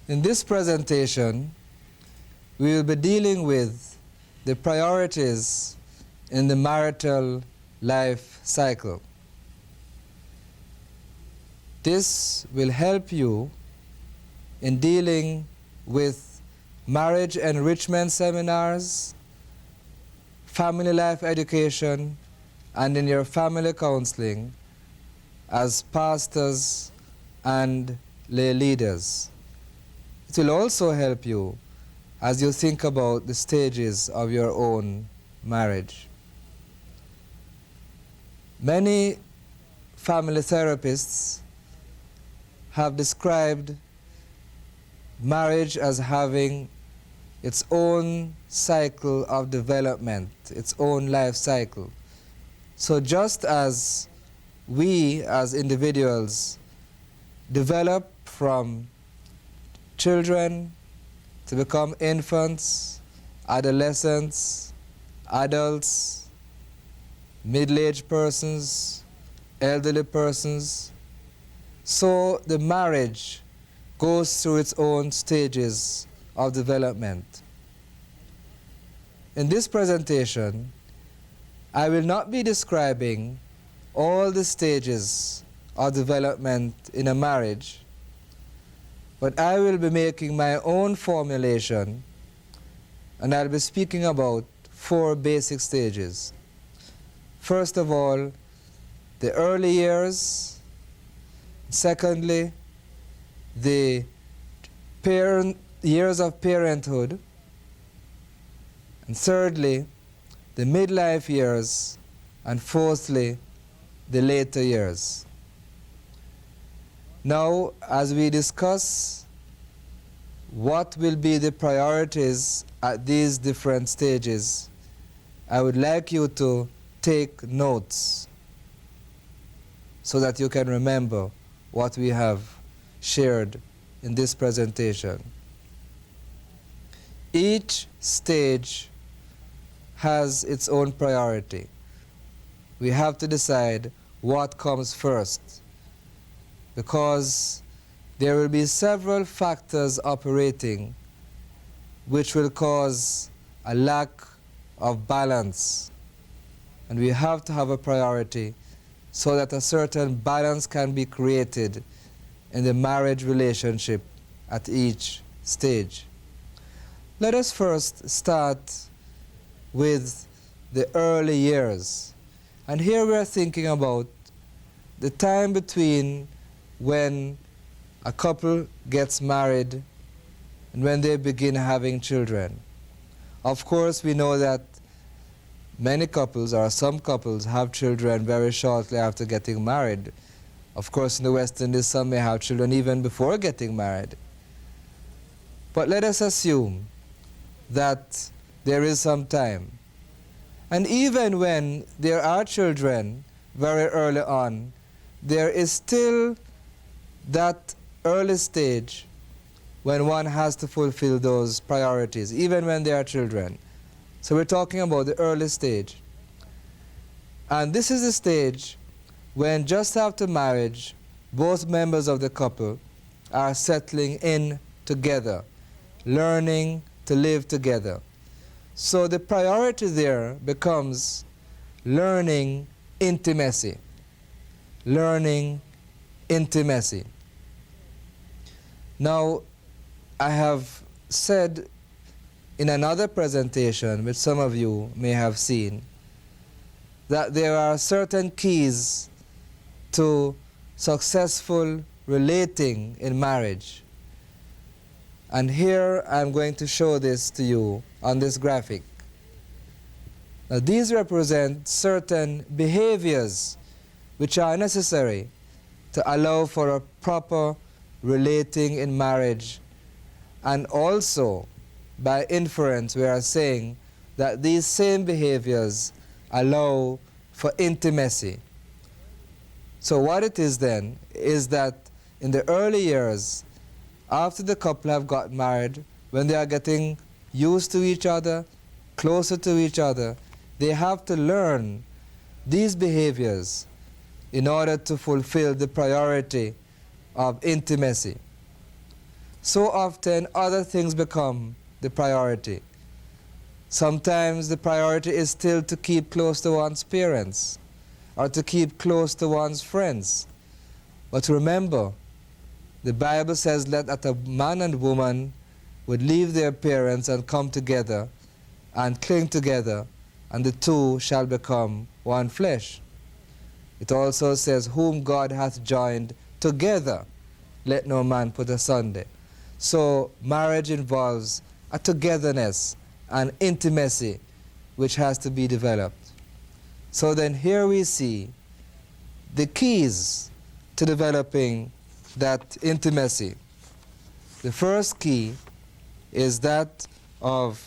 In this presentation, we will be dealing with the priorities in the marital life cycle. This will help you in dealing with marriage enrichment seminars, family life education, and in your family counseling as pastors and lay leaders. It will also help you as you think about the stages of your own marriage. Many family therapists have described marriage as having its own cycle of development, its own life cycle. So just as we as individuals develop from children to become infants, adolescents, adults, middle-aged persons, elderly persons, so the marriage goes through its own stages of development. In this presentation, I will not be describing all the stages of development in a marriage, but I will be making my own formulation, and I'll be speaking about 4 basic stages. First of all, the early years. Secondly, the years of parenthood. And thirdly, the midlife years. And fourthly, the later years. Now, as we discuss what will be the priorities at these different stages, I would like you to take notes so that you can remember what we have shared in this presentation. Each stage has its own priority. We have to decide what comes first, because there will be several factors operating which will cause a lack of balance, and we have to have a priority so that a certain balance can be created in the marriage relationship at each stage. Let us first start with the early years. And here we are thinking about the time between when a couple gets married and when they begin having children. Of course, we know that many couples, or some couples, have children very shortly after getting married. Of course, in the West Indies, some may have children even before getting married. But let us assume that there is some time. And even when there are children very early on, there is still that early stage when one has to fulfill those priorities, even when there are children. So we're talking about the early stage. And this is the stage when just after marriage, both members of the couple are settling in together, learning to live together. So the priority there becomes learning intimacy. Learning intimacy. Now, I have said in another presentation, which some of you may have seen, that there are certain keys to successful relating in marriage. And here I'm going to show this to you on this graphic. Now, these represent certain behaviors which are necessary to allow for a proper relating in marriage. And also, by inference, we are saying that these same behaviors allow for intimacy. So what it is then is that in the early years, after the couple have got married, when they are getting used to each other, closer to each other, they have to learn these behaviors in order to fulfill the priority of intimacy. so often other things become the priority. Sometimes the priority is still to keep close to one's parents or to keep close to one's friends. But remember, the Bible says that a man and woman would leave their parents and come together and cling together, and the two shall become one flesh. It also says, whom God hath joined together, let no man put asunder. So marriage involves a togetherness, an intimacy, which has to be developed. So then here we see the keys to developing that intimacy. The first key is that of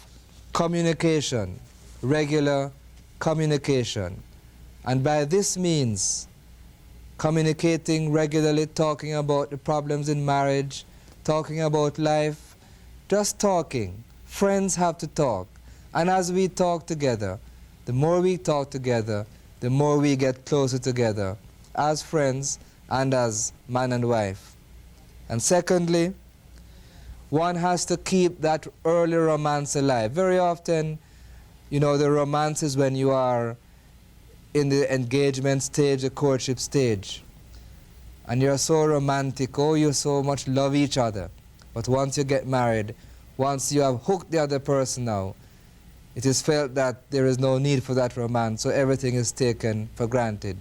communication, regular communication. And by this means, communicating regularly, talking about the problems in marriage, talking about life, just talking. Friends have to talk. And as we talk together, the more we talk together, the more we get closer together as friends and as man and wife. And secondly, one has to keep that early romance alive. Very often, you know, the romance is when you are in the engagement stage, the courtship stage. And you're so romantic, oh, you so much love each other. But once you get married, once you have hooked the other person now, it is felt that there is no need for that romance, so everything is taken for granted.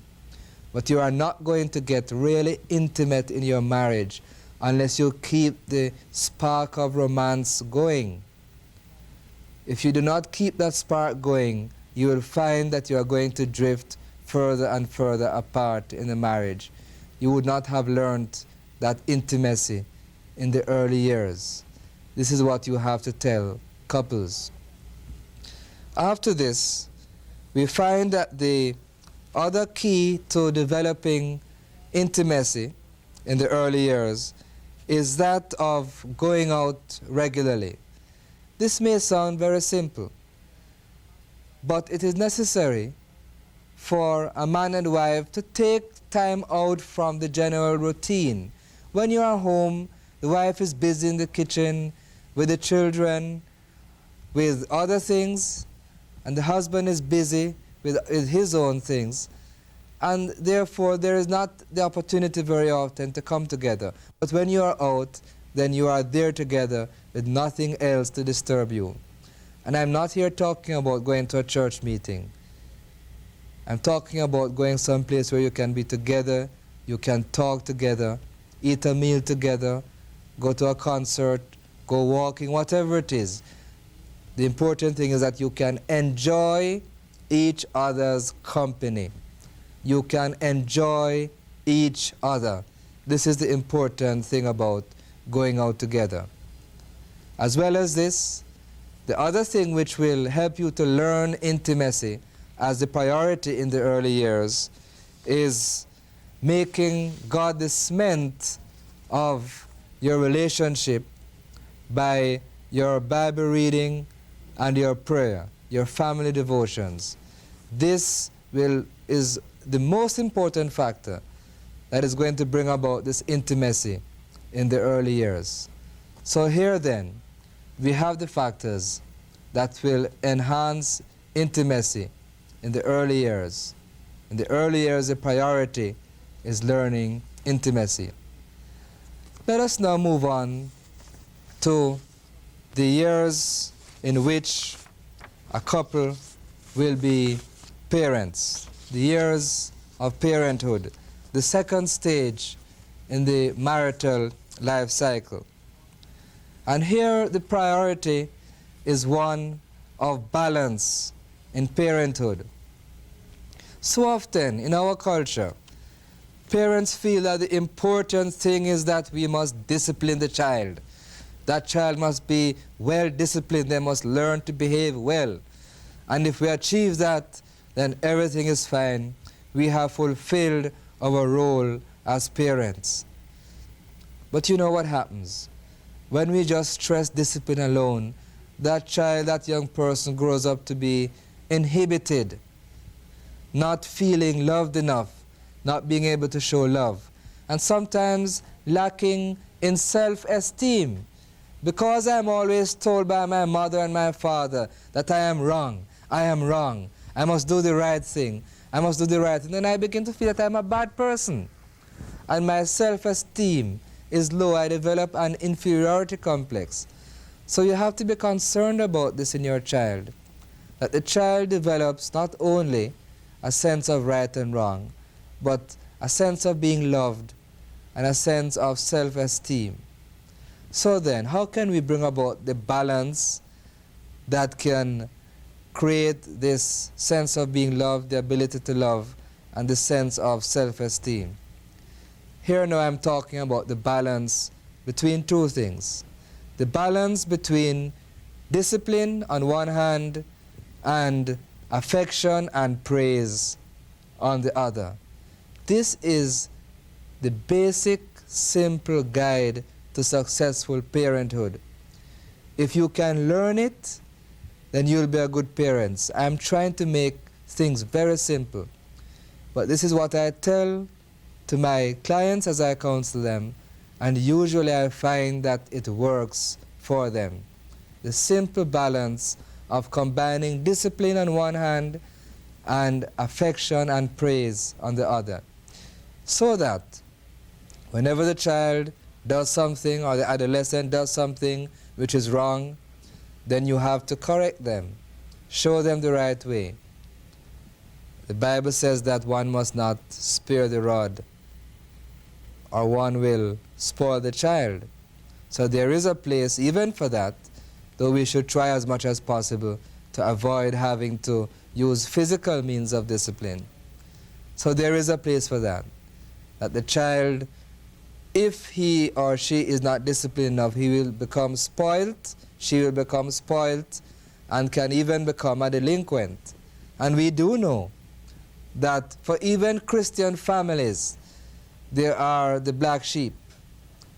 But you are not going to get really intimate in your marriage unless you keep the spark of romance going. If you do not keep that spark going, you will find that you are going to drift further and further apart in the marriage. You would not have learned that intimacy in the early years. This is what you have to tell couples. After this, we find that the other key to developing intimacy in the early years is that of going out regularly. This may sound very simple, but it is necessary for a man and wife to take time out from the general routine. When you are home, the wife is busy in the kitchen with the children, with other things, and the husband is busy with his own things. And therefore, there is not the opportunity very often to come together. But when you are out, then you are there together with nothing else to disturb you. And I'm not here talking about going to a church meeting. I'm talking about going someplace where you can be together, you can talk together, eat a meal together, go to a concert, go walking, whatever it is. The important thing is that you can enjoy each other's company. You can enjoy each other. This is the important thing about going out together. As well as this, the other thing which will help you to learn intimacy as the priority in the early years is making God the cement of your relationship by your Bible reading and your prayer, your family devotions. This is the most important factor that is going to bring about this intimacy in the early years. So here then, we have the factors that will enhance intimacy in the early years. In the early years, the priority is learning intimacy. Let us now move on to the years in which a couple will be parents, the years of parenthood, the second stage in the marital life cycle. And here the priority is one of balance in parenthood. So often in our culture, parents feel that the important thing is that we must discipline the child. That child must be well disciplined, they must learn to behave well. And if we achieve that, then everything is fine. We have fulfilled our role as parents. But you know what happens? When we just stress discipline alone, that child, that young person grows up to be inhibited, not feeling loved enough, not being able to show love, and sometimes lacking in self-esteem. Because I'm always told by my mother and my father that I am wrong, I must do the right thing, then I begin to feel that I'm a bad person. And my self-esteem is low. I develop an inferiority complex. So you have to be concerned about this in your child, that the child develops not only a sense of right and wrong, but a sense of being loved and a sense of self-esteem. So then, how can we bring about the balance that can create this sense of being loved, the ability to love, and the sense of self-esteem? Here now I'm talking about the balance between two things. The balance between discipline on one hand and affection and praise on the other. This is the basic, simple guide to successful parenthood. If you can learn it, then you'll be a good parent. I'm trying to make things very simple. But this is what I tell to my clients as I counsel them, and usually I find that it works for them. The simple balance of combining discipline on one hand and affection and praise on the other. So that whenever the child does something or the adolescent does something which is wrong, then you have to correct them, show them the right way. The Bible says that one must not spare the rod, or one will spoil the child. So there is a place even for that, though we should try as much as possible to avoid having to use physical means of discipline. So there is a place for that the child, if he or she is not disciplined enough, he will become spoilt, she will become spoilt, and can even become a delinquent. And we do know that for even Christian families, there are the black sheep,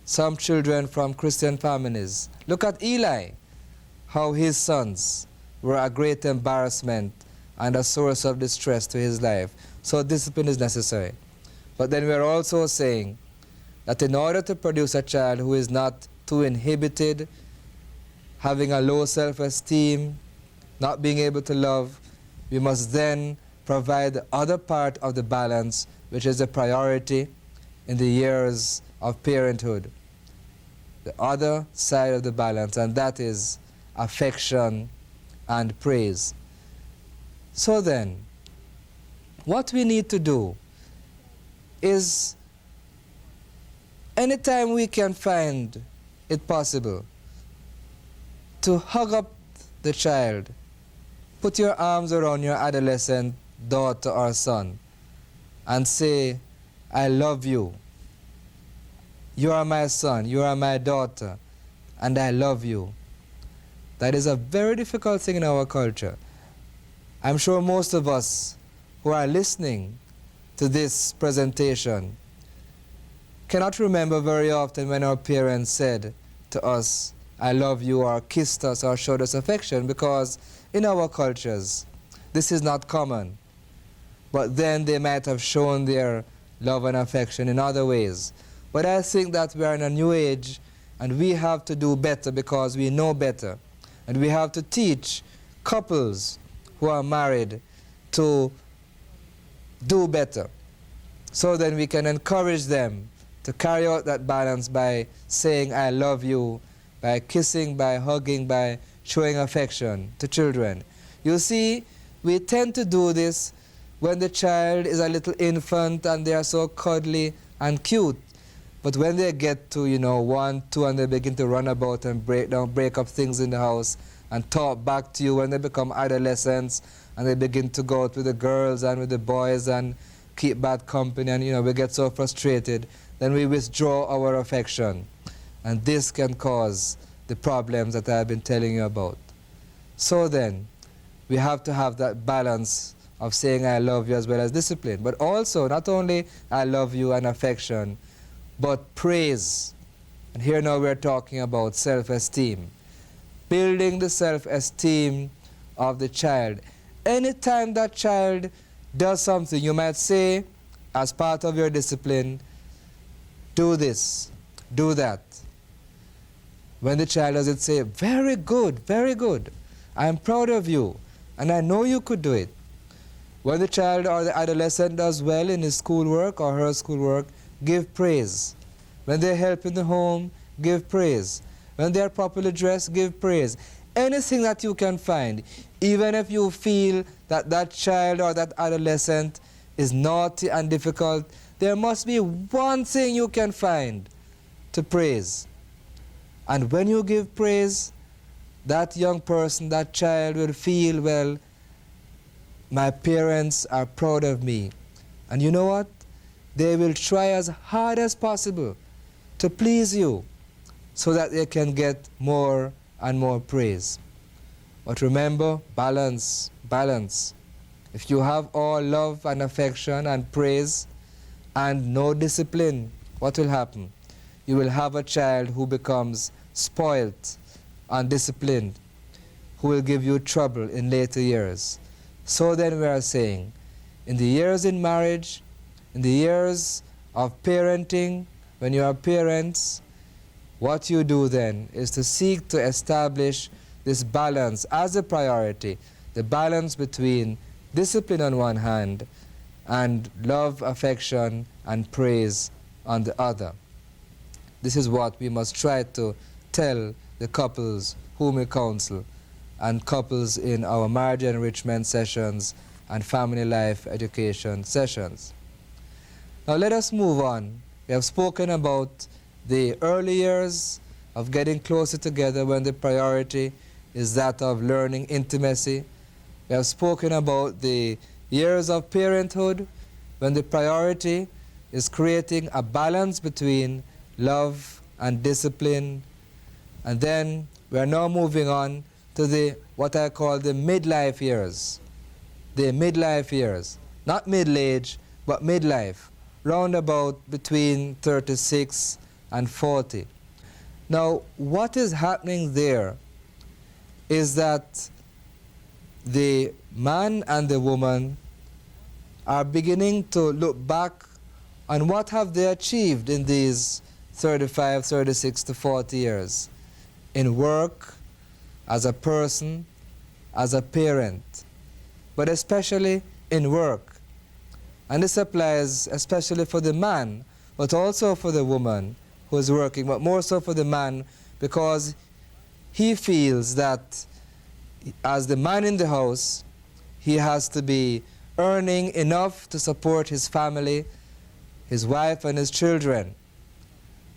some children from Christian families. Look at Eli, how his sons were a great embarrassment and a source of distress to his life. So discipline is necessary. But then we are also saying that in order to produce a child who is not too inhibited, having a low self-esteem, not being able to love, we must then provide the other part of the balance, which is the priority in the years of parenthood. The other side of the balance, and that is affection and praise. So then, what we need to do is, anytime we can find it possible, to hug up the child, put your arms around your adolescent daughter or son and say, I love you. You are my son, you are my daughter, and I love you. That is a very difficult thing in our culture. I'm sure most of us who are listening to this presentation cannot remember very often when our parents said to us, I love you, or kissed us or showed us affection, because in our cultures this is not common. But then they might have shown their love and affection in other ways. But I think that we are in a new age and we have to do better because we know better. And we have to teach couples who are married to do better. So then we can encourage them to carry out that balance by saying, I love you, by kissing, by hugging, by showing affection to children. You see, we tend to do this when the child is a little infant and they are so cuddly and cute. But when they get to, 1, 2, and they begin to run about and break up things in the house and talk back to you, when they become adolescents and they begin to go out with the girls and with the boys and keep bad company, and we get so frustrated, then we withdraw our affection. And this can cause the problems that I've been telling you about. So then, we have to have that balance of saying I love you as well as discipline. But also, not only I love you and affection, but praise. And here now we're talking about self-esteem. Building the self-esteem of the child. Anytime that child does something, you might say, as part of your discipline, do this, do that. When the child does it, say, very good, very good. I am proud of you, and I know you could do it. When the child or the adolescent does well in his schoolwork or her schoolwork, give praise. When they help in the home, give praise. When they are properly dressed, give praise. Anything that you can find, even if you feel that that child or that adolescent is naughty and difficult, there must be one thing you can find to praise. And when you give praise, that young person, that child will feel, well, my parents are proud of me. And you know what? They will try as hard as possible to please you so that they can get more and more praise. But remember, balance, balance. If you have all love and affection and praise and no discipline, what will happen? You will have a child who becomes spoilt, undisciplined, who will give you trouble in later years. So then we are saying, in the years in marriage, in the years of parenting, when you are parents, what you do then is to seek to establish this balance as a priority, the balance between discipline on one hand and love, affection, and praise on the other. This is what we must try to tell the couples whom we counsel and couples in our marriage enrichment sessions and family life education sessions. Now let us move on. We have spoken about the early years of getting closer together when the priority is that of learning intimacy. We have spoken about the years of parenthood when the priority is creating a balance between love and discipline. And then we are now moving on to the what I call the midlife years. The midlife years. Not middle age, but midlife. Round about between 36 and 40. Now, what is happening there is that the man and the woman are beginning to look back on what have they achieved in these 35, 36 to 40 years in work, as a person, as a parent, but especially in work. And this applies especially for the man, but also for the woman who is working, but more so for the man because he feels that as the man in the house, he has to be earning enough to support his family, his wife and his children.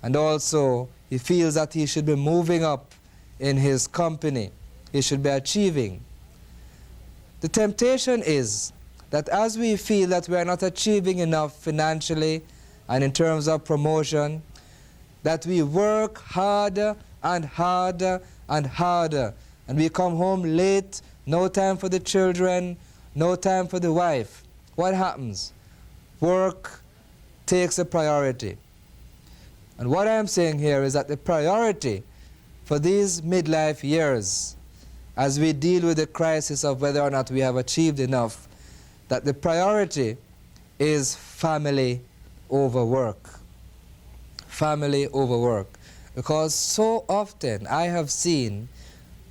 And also, he feels that he should be moving up in his company. He should be achieving. The temptation is that as we feel that we are not achieving enough financially and in terms of promotion, that we work harder and harder and harder, and we come home late, no time for the children, no time for the wife. What happens? Work takes a priority. And what I am saying here is that the priority for these midlife years, as we deal with the crisis of whether or not we have achieved enough, that the priority is family over work. Family over work. Because so often I have seen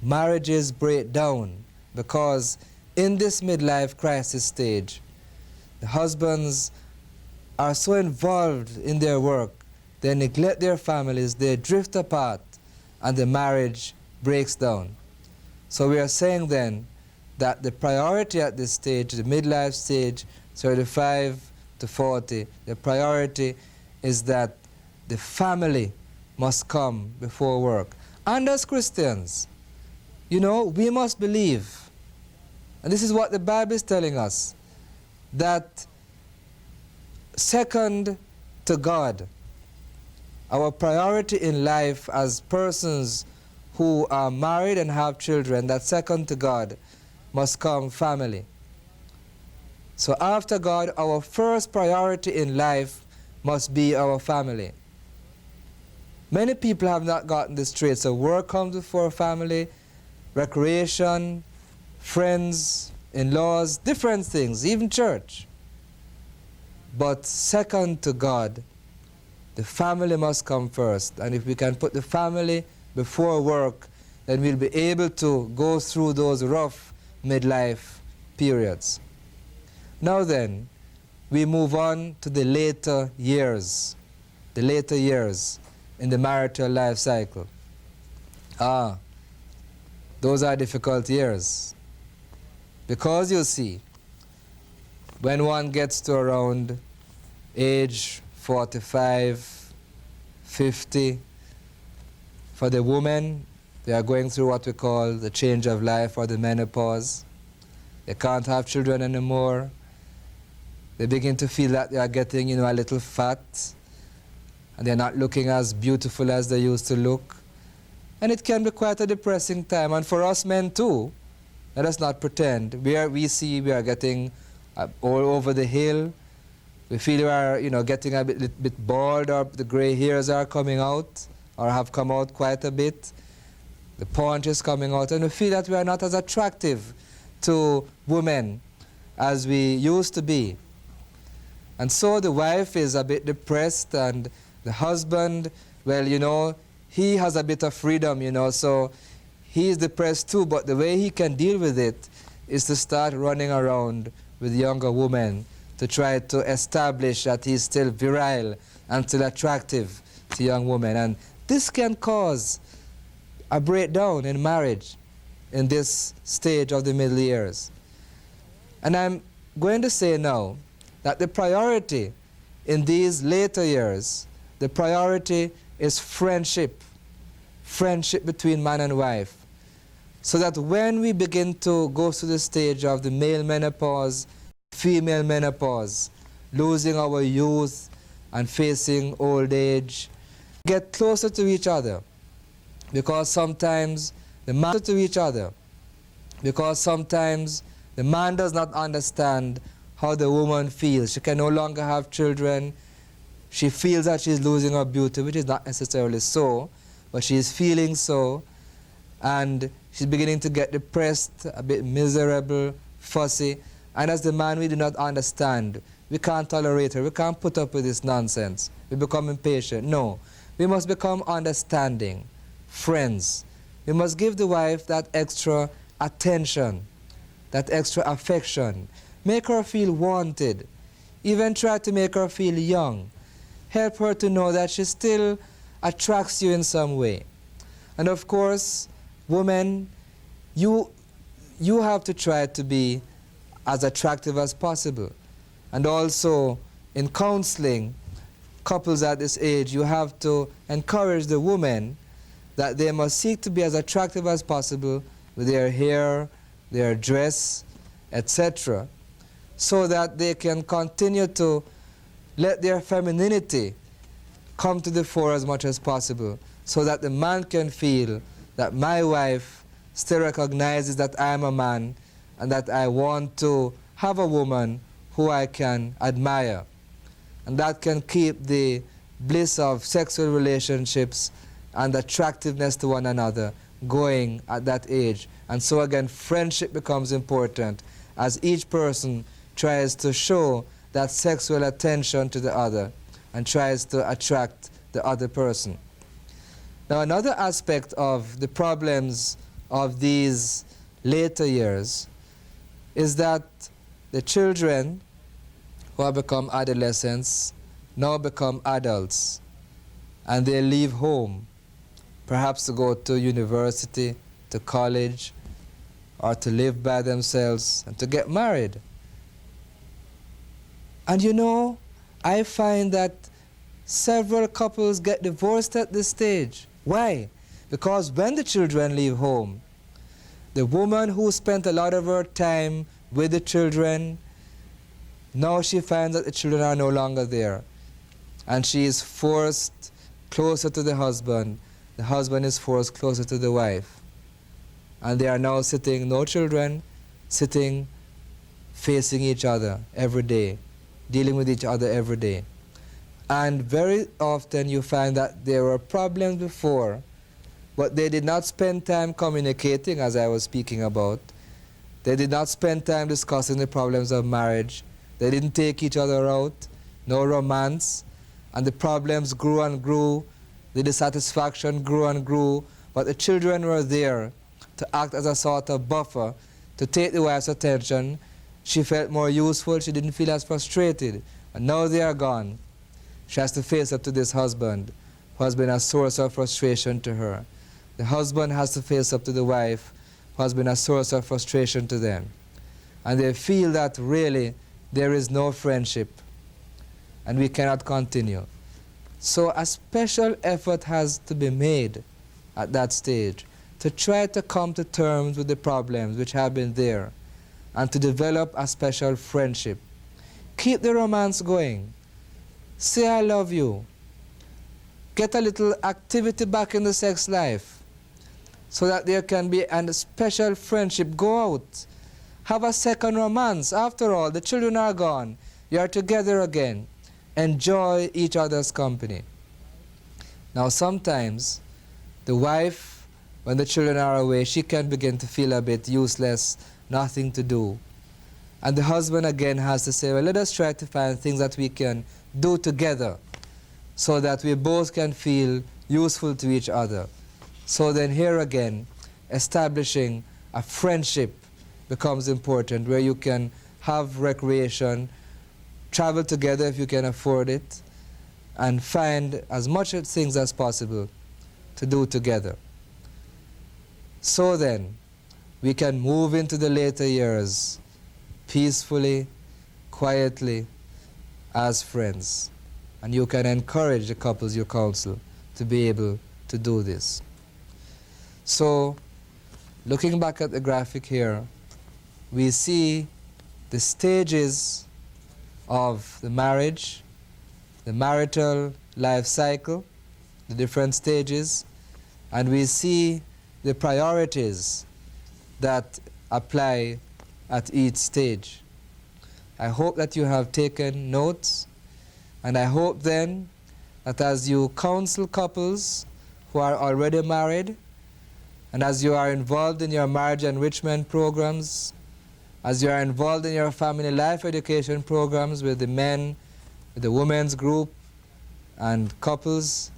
marriages break down because in this midlife crisis stage, the husbands are so involved in their work, they neglect their families, they drift apart, and the marriage breaks down. So we are saying then that the priority at this stage, the midlife stage, 35 to 40, the priority is that the family must come before work. And as Christians, you know, we must believe, and this is what the Bible is telling us, that second to God, our priority in life as persons who are married and have children, that second to God must come family. So after God, our first priority in life must be our family. Many people have not gotten this straight. So work comes before family, recreation, friends, in-laws, different things, even church. But second to God The family must come first. And if we can put the family before work, then we'll be able to go through those rough midlife periods. Now then, we move on to the later years in the marital life cycle. Those are difficult years. Because you see, when one gets to around age 45, 50, for the women, they are going through what we call the change of life or the menopause. They can't have children anymore. They begin to feel that they are getting, a little fat, and they're not looking as beautiful as they used to look. And it can be quite a depressing time. And for us men too, let us not pretend. We are getting all over the hill. We feel we are, getting a bit bald, or the gray hairs are coming out, or have come out quite a bit. The paunch is coming out, and we feel that we are not as attractive to women as we used to be. And so the wife is a bit depressed, and the husband, well, he has a bit of freedom, so he is depressed too, but the way he can deal with it is to start running around with younger women to try to establish that he's still virile and still attractive to young women. And this can cause a breakdown in marriage in this stage of the middle years. And I'm going to say now that the priority in these later years, the priority is friendship between man and wife. So that when we begin to go through the stage of the male menopause, female menopause, losing our youth and facing old age, get closer to each other. Because sometimes the man does not understand how the woman feels. She can no longer have children. She feels that she's losing her beauty, which is not necessarily so, but she is feeling so, and she's beginning to get depressed, a bit miserable, fussy, and as the man we do not understand. We can't tolerate her. We can't put up with this nonsense. We become impatient. No, we must become understanding, friends. We must give the wife that extra attention, that extra affection. Make her feel wanted. Even try to make her feel young. Help her to know that she still attracts you in some way. And of course, women, you have to try to be as attractive as possible. And also, in counseling couples at this age, you have to encourage the women that they must seek to be as attractive as possible with their hair, their dress, etc., so that they can continue to let their femininity come to the fore as much as possible, so that the man can feel that my wife still recognizes that I am a man and that I want to have a woman who I can admire. And that can keep the bliss of sexual relationships and attractiveness to one another going at that age. And so again, friendship becomes important as each person tries to show that sexual attention to the other and tries to attract the other person. Now, another aspect of the problems of these later years is that the children who have become adolescents now become adults, and they leave home, perhaps to go to university, to college, or to live by themselves and to get married. And I find that several couples get divorced at this stage. Why? Because when the children leave home, the woman who spent a lot of her time with the children, now she finds that the children are no longer there. And she is forced closer to the husband is forced closer to the wife. And they are now sitting, no children, sitting facing each other every day, dealing with each other every day. And very often you find that there were problems before, but they did not spend time communicating, as I was speaking about. They did not spend time discussing the problems of marriage. They didn't take each other out, no romance. and the problems grew and grew, the dissatisfaction grew and grew, but the children were there to act as a sort of buffer, to take the wife's attention. She felt more useful, she didn't feel as frustrated, and now they are gone. She has to face up to this husband, who has been a source of frustration to her. The husband has to face up to the wife, who has been a source of frustration to them. And they feel that really there is no friendship and we cannot continue. So a special effort has to be made at that stage to try to come to terms with the problems which have been there and to develop a special friendship. Keep the romance going. Say I love you. Get a little activity back in the sex life so that there can be a special friendship. Go out. Have a second romance. After all, the children are gone. You are together again. Enjoy each other's company. Now sometimes the wife, when the children are away, she can begin to feel a bit useless, nothing to do. And the husband again has to say, well, let us try to find things that we can do together so that we both can feel useful to each other. So then here again, establishing a friendship becomes important, where you can have recreation, travel together if you can afford it, and find as much things as possible to do together. So then, we can move into the later years peacefully, quietly, as friends. And you can encourage the couples you counsel to be able to do this. So, looking back at the graphic here, we see the stages of the marriage, the marital life cycle, the different stages, and we see the priorities that apply at each stage. I hope that you have taken notes, and I hope then that as you counsel couples who are already married, and as you are involved in your marriage enrichment programs, as you are involved in your family life education programs with the men, with the women's group and couples,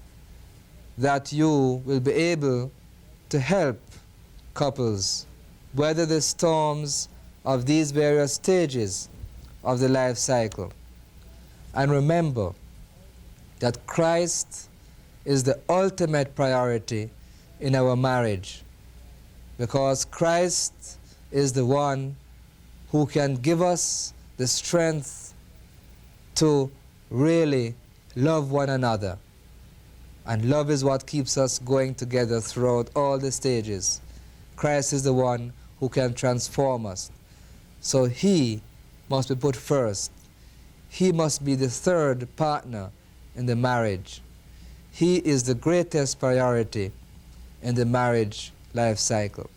that you will be able to help couples weather the storms of these various stages of the life cycle. And remember that Christ is the ultimate priority in our marriage, because Christ is the one who can give us the strength to really love one another. And love is what keeps us going together throughout all the stages. Christ is the one who can transform us. So He must be put first. He must be the third partner in the marriage. He is the greatest priority in the marriage life cycle.